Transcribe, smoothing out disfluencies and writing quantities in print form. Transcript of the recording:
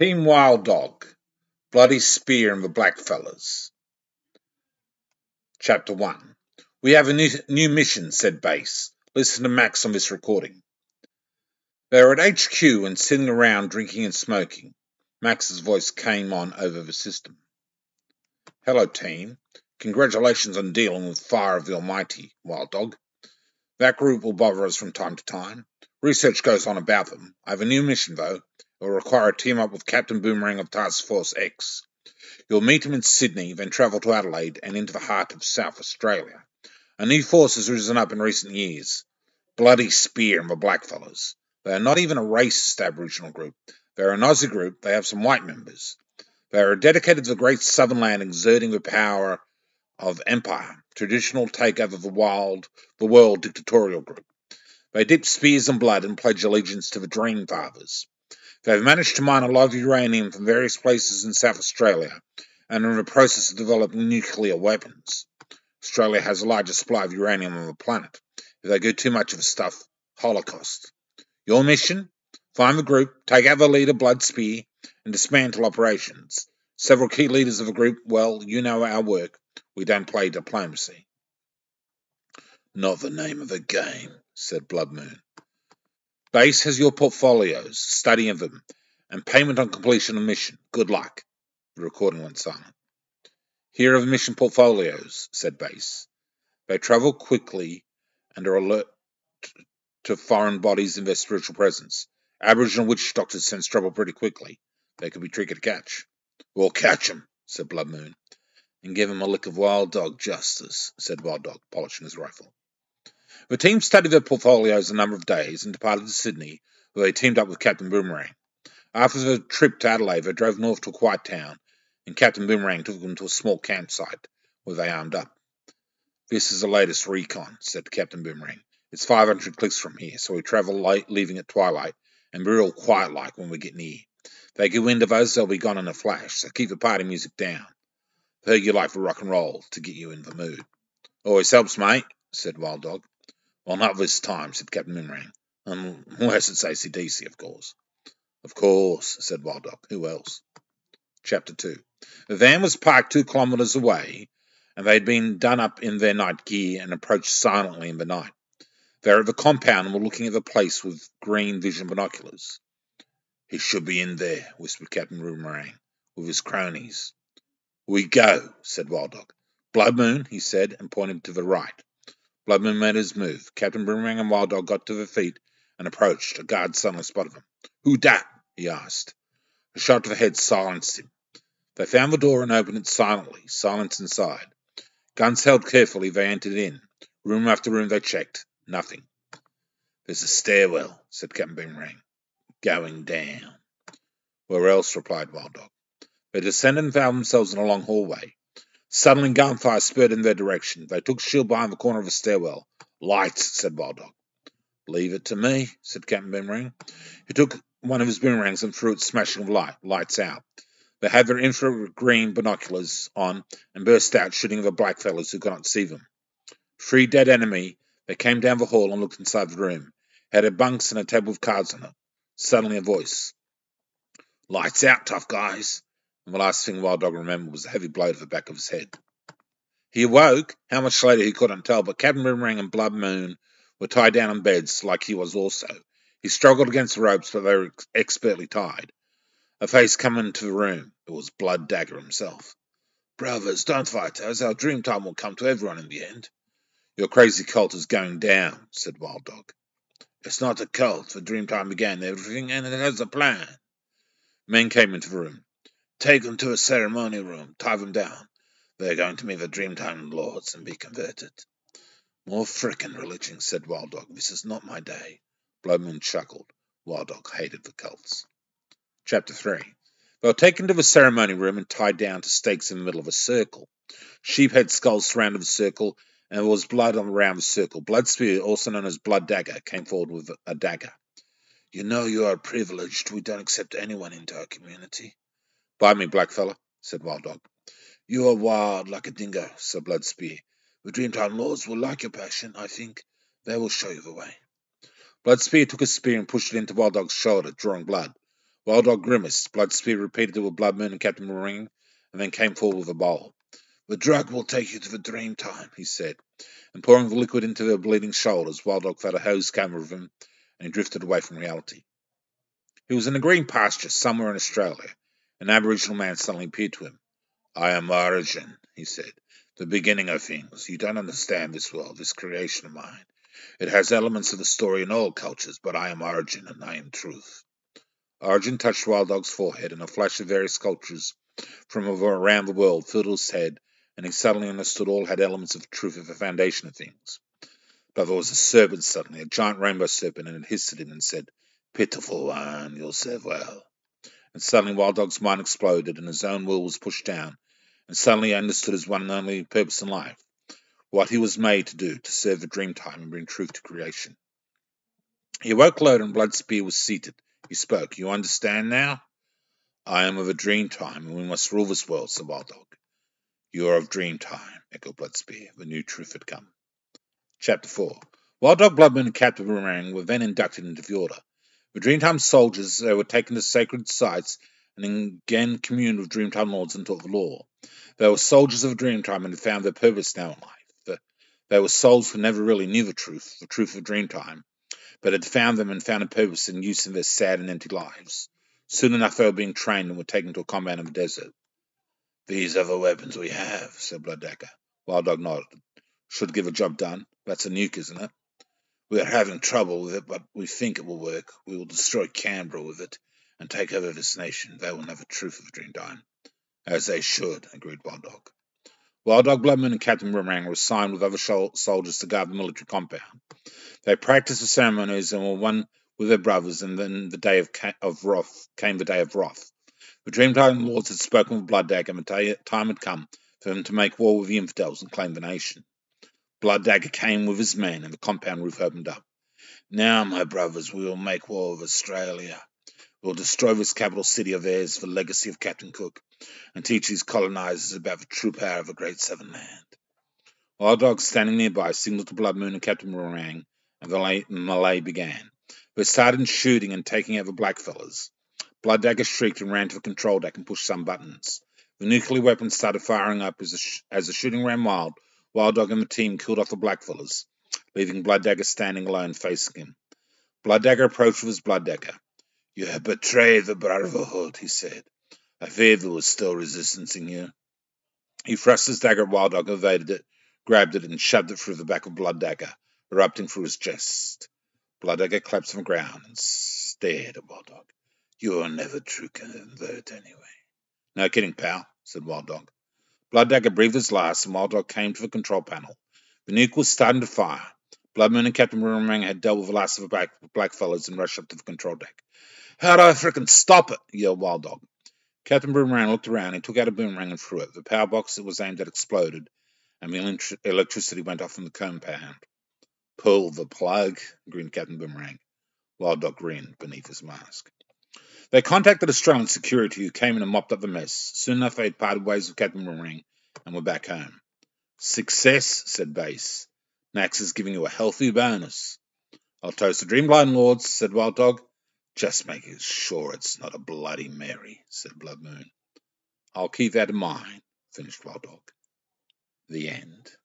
Team Wild Dog, Bloody Spear and the Blackfellas. Chapter 1. We have a new mission, said Base. Listen to Max on this recording. They're at HQ and sitting around drinking and smoking. Max's voice came on over the system. Hello, team. Congratulations on dealing with Fire of the Almighty, Wild Dog. That group will bother us from time to time. Research goes on about them. I have a new mission, though. It will require a team up with Captain Boomerang of Task Force X. You'll meet him in Sydney, then travel to Adelaide and into the heart of South Australia. A new force has risen up in recent years. Bloody Spear and the Blackfellas. They are not even a racist Aboriginal group. They are an Aussie group. They have some white members. They are dedicated to the great southern land, exerting the power of empire, traditional takeover of the world dictatorial group. They dip spears in blood and pledge allegiance to the Dream Fathers. They have managed to mine a lot of uranium from various places in South Australia and are in the process of developing nuclear weapons. Australia has the largest supply of uranium on the planet. If they do too much of the stuff, Holocaust. Your mission? Find the group, take out the leader, Blood Spear, and dismantle operations. Several key leaders of the group, well, you know our work. We don't play diplomacy. Not the name of the game, said Blood Moon. Base has your portfolios, study of them, and payment on completion of mission. Good luck. The recording went silent. Here are the mission portfolios, said Base. They travel quickly and are alert to foreign bodies and their spiritual presence. Aboriginal witch doctors sense trouble pretty quickly. They could be tricky to catch. We'll catch 'em, said Blood Moon. And give 'em a lick of Wild Dog justice, said Wild Dog, polishing his rifle. The team studied their portfolios a number of days and departed to Sydney, where they teamed up with Captain Boomerang. After the trip to Adelaide, they drove north to a quiet town, and Captain Boomerang took them to a small campsite, where they armed up. This is the latest recon, said Captain Boomerang. It's 500 clicks from here, so we travel late, leaving at twilight, and be real quiet-like when we get near. If they get wind of us, they'll be gone in a flash, so keep the party music down. I heard you like for rock and roll, to get you in the mood. Always helps, mate, said Wild Dog. Well, not this time, said Captain Boomerang. Unless it's AC/DC, of course. Of course, said Wild Dog. Who else? Chapter 2. The van was parked 2 kilometres away, and they had been done up in their night gear and approached silently in the night. They were at the compound and were looking at the place with green vision binoculars. He should be in there, whispered Captain Boomerang, with his cronies. We go, said Wild Dog. Blood Moon, he said, and pointed to the right. Blood Moon made his move. Captain Boomerang and Wild Dog got to their feet and approached. A guard suddenly spotted them. Who dat? He asked. A shot to the head silenced him. They found the door and opened it silently. Silence inside. Guns held carefully, they entered in. Room after room they checked. Nothing. There's a stairwell, said Captain Boomerang. Going down. Where else? Replied Wild Dog. They descended and found themselves in a long hallway. Suddenly gunfire spurred in their direction. They took shield behind the corner of a stairwell. Lights, said Wild Dog. Leave it to me, said Captain Boomerang. He took one of his boomerangs and threw it, smashing light. Lights out. They had their infrared-green binoculars on and burst out, shooting the blackfellas who could not see them. 3 dead enemy. They came down the hall and looked inside the room. Had a bunks and a table of cards on it. Suddenly a voice. Lights out, tough guys. And the last thing Wild Dog remembered was a heavy blow to the back of his head. He awoke. How much later he couldn't tell, but Captain Boomerang and Blood Moon were tied down in beds, like he was also. He struggled against the ropes, but they were expertly tied. A face came into the room. It was Blood Dagger himself. Brothers, don't fight us. Our dream time will come to everyone in the end. Your crazy cult is going down, said Wild Dog. It's not a cult. The dream time began everything, and it has a plan. Men came into the room. Take them to a ceremony room. Tie them down. They're going to meet the Dreamtime Lords and be converted. More frickin' religion, said Wild Dog. This is not my day. Blood Moon chuckled. Wild Dog hated the cults. Chapter 3. They were taken to the ceremony room and tied down to stakes in the middle of a circle. Sheephead skulls surrounded the circle, and there was blood around the circle. Blood Spear, also known as Blood Dagger, came forward with a dagger. You know you are privileged. We don't accept anyone into our community. By me, blackfella, said Wild Dog. You are wild like a dingo, said Blood Spear. The Dreamtime Lords will like your passion, I think. They will show you the way. Blood Spear took a spear and pushed it into Wild Dog's shoulder, drawing blood. Wild Dog grimaced. Blood Spear repeated it with Blood Moon and Captain Boomerang, and then came forward with a bowl. "The drug will take you to the dream time," he said, and pouring the liquid into their bleeding shoulders, Wild Dog felt a hose come over him, and he drifted away from reality. He was in a green pasture somewhere in Australia. An Aboriginal man suddenly appeared to him. "I am Origin," he said, "the beginning of things. You don't understand this world, this creation of mine. It has elements of the story in all cultures, but I am Origin, and I am truth." Origin touched Wild Dog's forehead, and a flash of various cultures from around the world filled his head, and he suddenly understood all had elements of truth at the foundation of things. But there was a serpent suddenly, a giant rainbow serpent, and it hissed at him and said, "Pitiful one, you'll serve well." And suddenly Wild Dog's mind exploded, and his own will was pushed down, and suddenly he understood his one and only purpose in life, what he was made to do, to serve the dream time and bring truth to creation. He awoke low, and Blood Spear was seated. He spoke. "You understand now? I am of a dream time, and we must rule this world," said Wild Dog. "You are of dream time," echoed Blood Spear. The new truth had come. Chapter 4. Wild Dog, Blood Moon, and Captain Boomerang were then inducted into the Order. The Dreamtime soldiers, they were taken to sacred sites and again communed with Dreamtime lords and taught the law. They were soldiers of Dreamtime and had found their purpose now in life. They were souls who never really knew the truth of Dreamtime, but had found them and found a purpose and use in their sad and empty lives. Soon enough they were being trained and were taken to a combat in the desert. "These are the weapons we have," said Blood Dagger. Wild Dog nodded. "Should give a job done. That's a nuke, isn't it?" "We are having trouble with it, but we think it will work. We will destroy Canberra with it and take over this nation. They will know the truth of Dreamtime." "As they should," agreed Wild Dog. Wild Dog, Blood Moon, and Captain Boomerang were assigned with other soldiers to guard the military compound. They practiced the ceremonies and were one with their brothers, and then the day of Wrath came the day of Wrath. The Dreamtime lords had spoken with Blood Dagger, and the time had come for them to make war with the infidels and claim the nation. Blood Dagger came with his men, and the compound roof opened up. "Now, my brothers, we will make war with Australia. We will destroy this capital city of theirs, the legacy of Captain Cook, and teach these colonizers about the true power of the Great Southern Land." Wild Dog, standing nearby, signaled to Blood Moon and Captain Boomerang, and the melee began. They started shooting and taking out the blackfellas. Blood Dagger shrieked and ran to the control deck and pushed some buttons. The nuclear weapons started firing up as the shooting ran wild. Wild Dog and the team killed off the blackfellas, leaving Blood Dagger standing alone facing him. Blood Dagger approached with his Blood Dagger. "You have betrayed the Brotherhood," he said. "I feared there was still resistance in you." He thrust his dagger at Wild Dog, evaded it, grabbed it, and shoved it through the back of Blood Dagger, erupting through his chest. Blood Dagger collapsed on the ground and stared at Wild Dog. "You are never true convert anyway." "No kidding, pal," said Wild Dog. Blood Dagger breathed his last, and Wild Dog came to the control panel. The nuke was starting to fire. Blood Moon and Captain Boomerang had dealt with the last of the blackfellas and rushed up to the control deck. "How do I frickin' stop it?" yelled Wild Dog. Captain Boomerang looked around. He took out a boomerang and threw it. The power box it was aimed at exploded, and the electricity went off from the compound. "Pull the plug," grinned Captain Boomerang. Wild Dog grinned beneath his mask. They contacted Australian security, who came in and mopped up the mess. Soon enough, they had parted ways with Captain Boomerang and were back home. "Success," said Base. "Nax is giving you a healthy bonus." "I'll toast the Dreamtime lords," said Wild Dog. "Just making sure it's not a Bloody Mary," said Blood Moon. "I'll keep that in mind," finished Wild Dog. The end.